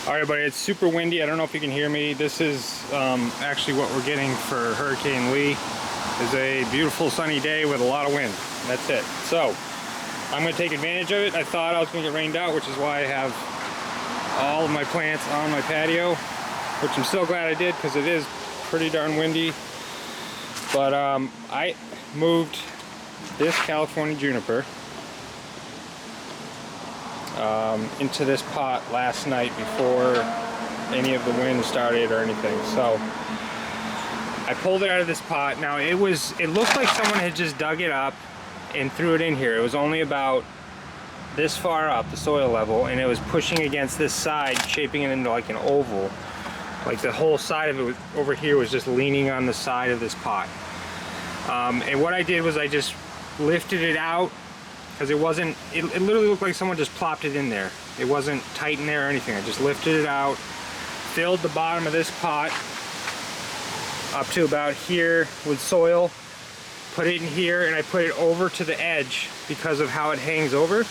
All right, everybody, it's super windy. I don't know if you can hear me. This is actually what we're getting for Hurricane Lee. It's a beautiful sunny day with a lot of wind. That's it. So I'm going to take advantage of it. I thought I was going to get rained out, which is why I have all of my plants on my patio, which I'm so glad I did because it is pretty darn windy. But I moved this California juniper into this pot last night before any of the wind started or anything. So I pulled it out of this pot. Now it looked like someone had just dug it up and threw it in here. It was only about this far up, the soil level, and it was pushing against this side, shaping it into like an oval. Like the whole side of it was, over here was just leaning on the side of this pot. And what I did was I just lifted it out, because it literally looked like someone just plopped it in there. It wasn't tight in there or anything. I just lifted it out, filled the bottom of this pot up to about here with soil, put it in here, and I put it over to the edge because of how it hangs over.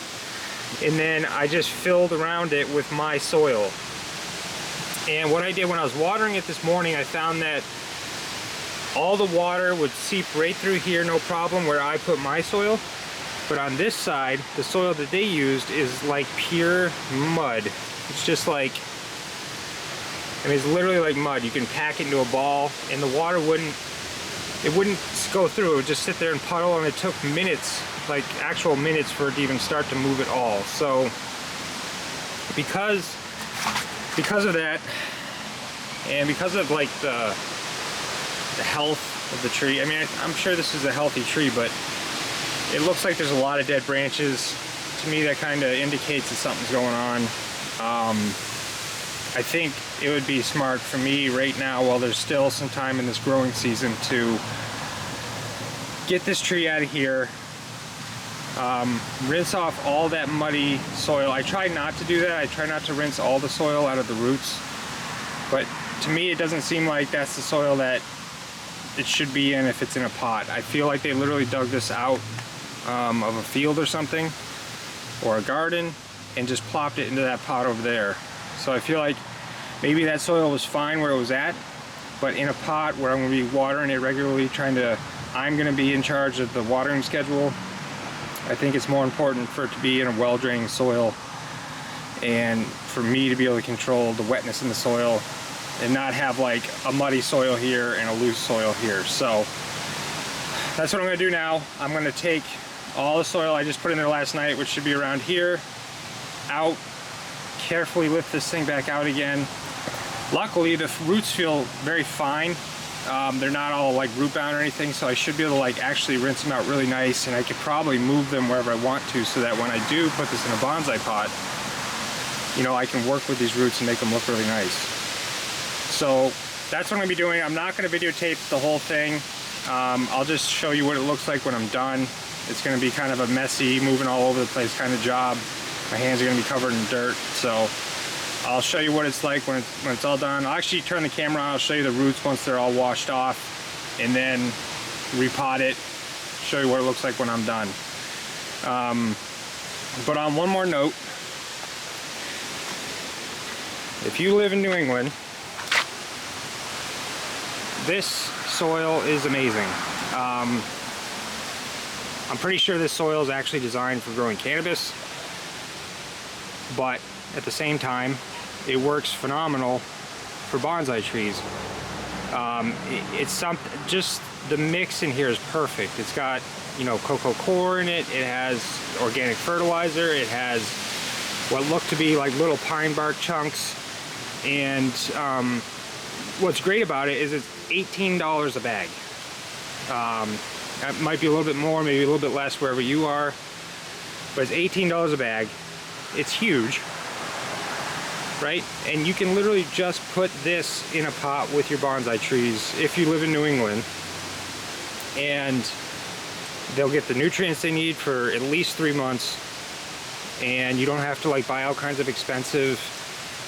And then I just filled around it with my soil. And what I did when I was watering it this morning, I found that all the water would seep right through here, no problem, where I put my soil. But on this side, the soil that they used is like pure mud. It's just like, I mean, it's literally like mud. You can pack it into a ball and the water wouldn't go through. It would just sit there and puddle, and it took minutes, like actual minutes, for it to even start to move at all. So because of that, and because of like the health of the tree, I mean, I'm sure this is a healthy tree, but it looks like there's a lot of dead branches. To me, that kind of indicates that something's going on. I think it would be smart for me right now, while there's still some time in this growing season, to get this tree out of here, rinse off all that muddy soil. I try not to do that. I try not to rinse all the soil out of the roots. But to me, it doesn't seem like that's the soil that it should be in if it's in a pot. I feel like they literally dug this out of a field or something, or a garden, and just plopped it into that pot over there. So I feel like maybe that soil was fine where it was at, but in a pot where I'm going to be watering it regularly, I'm going to be in charge of the watering schedule, I think it's more important for it to be in a well-draining soil, and for me to be able to control the wetness in the soil and not have like a muddy soil here and a loose soil here. So that's what I'm going to do now. I'm going to take all the soil I just put in there last night, which should be around here, out, carefully lift this thing back out again. Luckily, the roots feel very fine. They're not all like root bound or anything, so I should be able to like actually rinse them out really nice, and I could probably move them wherever I want to, so that when I do put this in a bonsai pot, you know, I can work with these roots and make them look really nice. So that's what I'm going to be doing. I'm not going to videotape the whole thing. I'll just show you what it looks like when I'm done. It's going to be kind of a messy, moving all over the place kind of job. My hands are going to be covered in dirt, so I'll show you what it's like when it's all done. I'll actually turn the camera on. I'll show you the roots once they're all washed off, and then repot it, show you what it looks like when I'm done. But on one more note, if you live in New England, this soil is amazing. I'm pretty sure this soil is actually designed for growing cannabis, but at the same time, it works phenomenal for bonsai trees. Just the mix in here is perfect. It's got, you know, cocoa coir in it. It has organic fertilizer. It has what look to be like little pine bark chunks. And what's great about it is it's $18 a bag. That might be a little bit more, maybe a little bit less wherever you are, but it's $18 a bag. It's huge, right? And you can literally just put this in a pot with your bonsai trees if you live in New England, and they'll get the nutrients they need for at least 3 months, and you don't have to like buy all kinds of expensive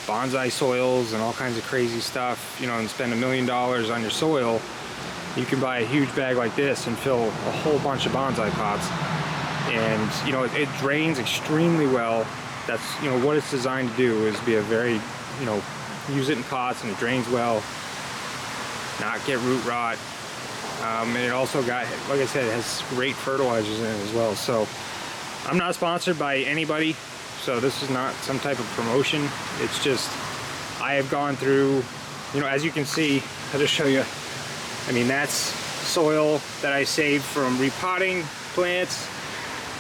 bonsai soils and all kinds of crazy stuff, you know, and spend $1 million on your soil. You can buy a huge bag like this and fill a whole bunch of bonsai pots, and you know, it drains extremely well. That's, you know, what it's designed to do, is be a very, you know, use it in pots and it drains well, not get root rot. And it also got, like I said, it has great fertilizers in it as well. So I'm not sponsored by anybody, so this is not some type of promotion. It's just, I have gone through, you know, as you can see, I'll just show you. I mean, that's soil that I saved from repotting plants.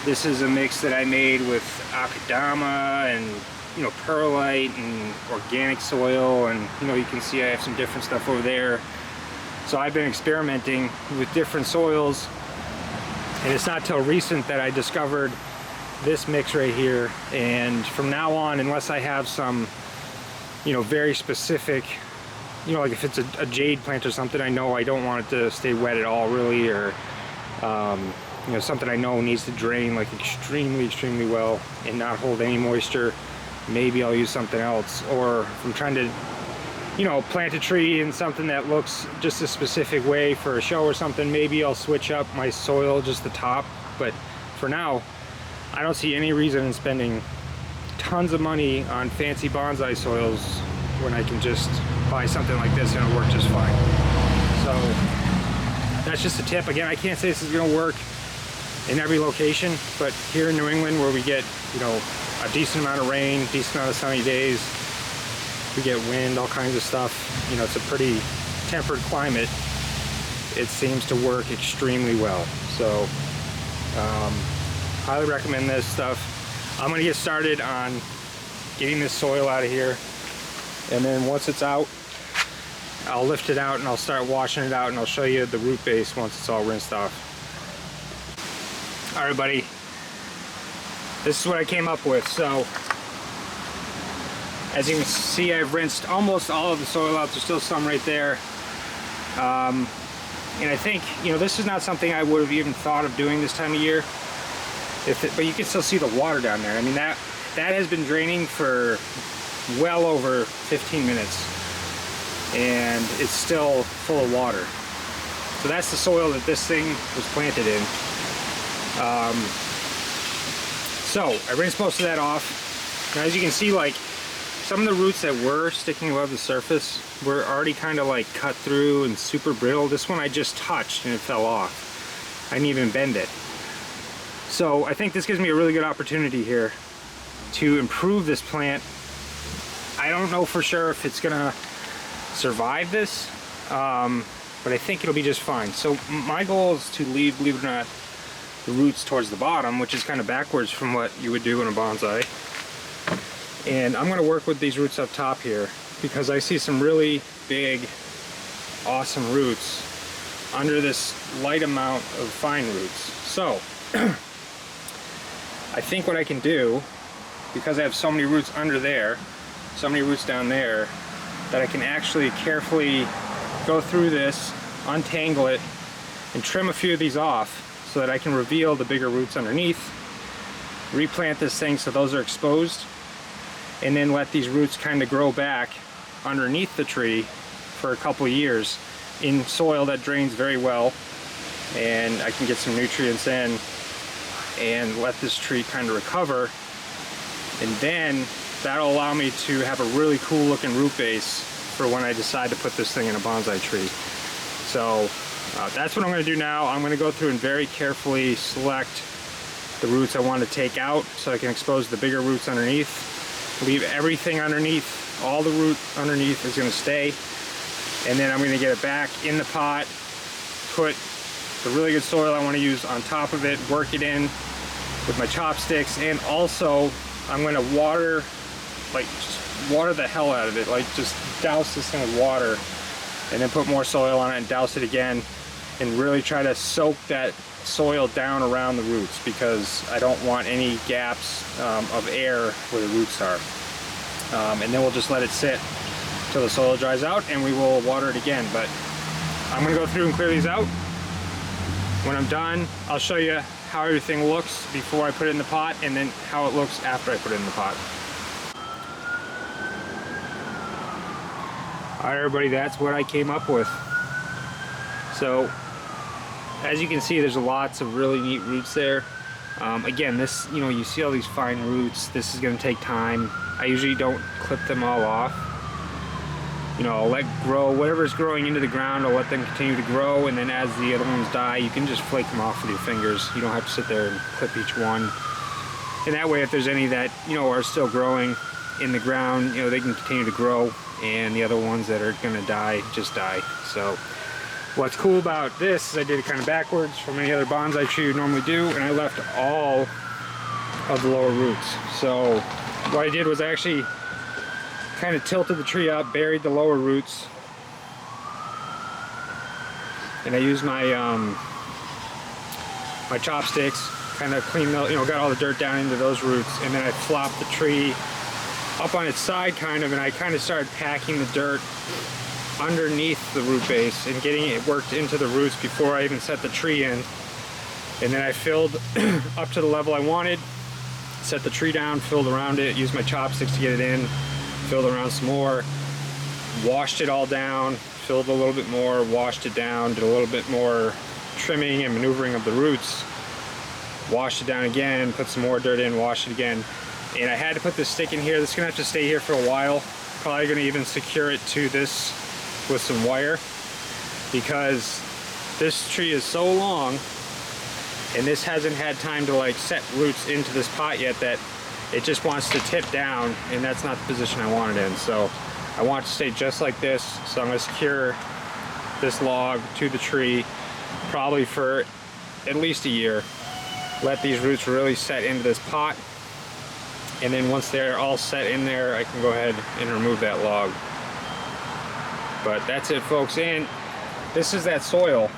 This is a mix that I made with akadama and, you know, perlite and organic soil, and, you know, you can see I have some different stuff over there. So I've been experimenting with different soils, and it's not till recent that I discovered this mix right here. And from now on, unless I have some, you know, very specific, you know, like if it's a jade plant or something, I know I don't want it to stay wet at all really, or you know, something I know needs to drain like extremely well and not hold any moisture, maybe I'll use something else. Or if I'm trying to, you know, plant a tree in something that looks just a specific way for a show or something, maybe I'll switch up my soil, just the top. But for now, I don't see any reason in spending tons of money on fancy bonsai soils when I can just buy something like this and it'll work just fine. So that's just a tip. Again, I can't say this is gonna work in every location, but here in New England, where we get, you know, a decent amount of rain, decent amount of sunny days, we get wind, all kinds of stuff, you know, it's a pretty tempered climate, it seems to work extremely well. So highly recommend this stuff. I'm gonna get started on getting this soil out of here, and then once it's out, I'll lift it out and I'll start washing it out, and I'll show you the root base once it's all rinsed off. All right, buddy, this is what I came up with. So as you can see, I've rinsed almost all of the soil out. There's still some right there. And I think, you know, this is not something I would have even thought of doing this time of year. But you can still see the water down there. I mean, that has been draining for well over 15 minutes. And it's still full of water. So that's the soil that this thing was planted in. So I rinsed most of that off. Now, as you can see, like, some of the roots that were sticking above the surface were already kind of like cut through and super brittle. This one I just touched and it fell off. I didn't even bend it. So I think this gives me a really good opportunity here to improve this plant. I don't know for sure if it's gonna survive this, but I think it'll be just fine. So my goal is to leave, believe it or not, the roots towards the bottom, which is kind of backwards from what you would do in a bonsai. And I'm going to work with these roots up top here, because I see some really big, awesome roots under this light amount of fine roots. So I think what I can do, because I have so many roots under there, so many roots down there, that I can actually carefully go through this, untangle it, and trim a few of these off so that I can reveal the bigger roots underneath, replant this thing so those are exposed, and then let these roots kind of grow back underneath the tree for a couple years in soil that drains very well, and I can get some nutrients in and let this tree kind of recover, and then that'll allow me to have a really cool looking root base for when I decide to put this thing in a bonsai tree. So that's what I'm going to do now. I'm going to go through and very carefully select the roots I want to take out so I can expose the bigger roots underneath. Leave everything underneath, all the root underneath is going to stay, and then I'm going to get it back in the pot, put the really good soil I want to use on top of it, work it in with my chopsticks, and also I'm going to water, like just water the hell out of it, like just douse this thing with water, and then put more soil on it and douse it again, and really try to soak that soil down around the roots, because I don't want any gaps of air where the roots are. And then we'll just let it sit till the soil dries out, and we will water it again. But I'm going to go through and clear these out. When I'm done, I'll show you how everything looks before I put it in the pot, and then how it looks after I put it in the pot. Alright everybody, that's what I came up with. So as you can see, there's lots of really neat roots there. Again, this, you know, you see all these fine roots. This is going to take time. I usually don't clip them all off. You know, I'll let grow whatever's growing into the ground. I'll let them continue to grow, and then as the other ones die, you can just flake them off with your fingers. You don't have to sit there and clip each one. And that way, if there's any that, you know, are still growing in the ground, you know, they can continue to grow, and the other ones that are going to die just die. So what's cool about this is I did it kind of backwards from any other bonsai tree you normally do, and I left all of the lower roots. So what I did was I actually kind of tilted the tree up, buried the lower roots, and I used my my chopsticks, kind of cleaned the, you know, got all the dirt down into those roots, and then I flopped the tree up on its side kind of, and I kind of started packing the dirt underneath the root base and getting it worked into the roots before I even set the tree in. And then I filled up to the level I wanted, set the tree down, filled around it, used my chopsticks to get it in, filled around some more, washed it all down, filled a little bit more, washed it down, did a little bit more trimming and maneuvering of the roots, washed it down again, put some more dirt in, washed it again. And I had to put this stick in here. This is gonna have to stay here for a while. Probably gonna even secure it to this with some wire, because this tree is so long and this hasn't had time to like set roots into this pot yet that it just wants to tip down, and that's not the position I want it in. So I want it to stay just like this. So I'm going to secure this log to the tree probably for at least a year. Let these roots really set into this pot, and then once they're all set in there, I can go ahead and remove that log. But that's it, folks. And this is that soil.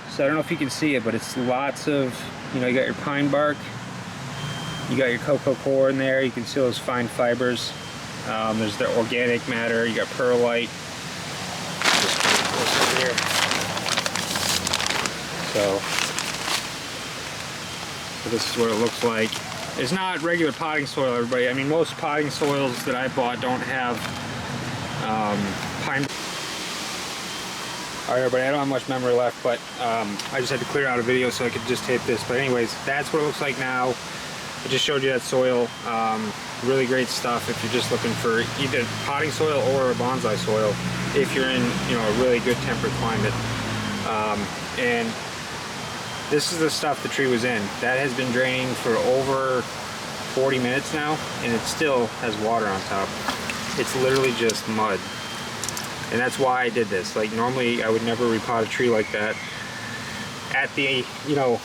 So I don't know if you can see it, but it's lots of, you know, you got your pine bark, you got your cocoa core in there, you can see those fine fibers. There's the organic matter, you got perlite. Just put it close here. So this is what it looks like. It's not regular potting soil, everybody. I mean, most potting soils that I bought don't have pine. Alright, everybody, I don't have much memory left, but I just had to clear out a video so I could just tape this. But anyways, that's what it looks like now. I just showed you that soil. Really great stuff if you're just looking for either potting soil or a bonsai soil, if you're in, you know, a really good temperate climate. And this is the stuff the tree was in. That has been draining for over 40 minutes now, and it still has water on top. It's literally just mud. And that's why I did this. Like, normally I would never repot a tree like that at the, you know,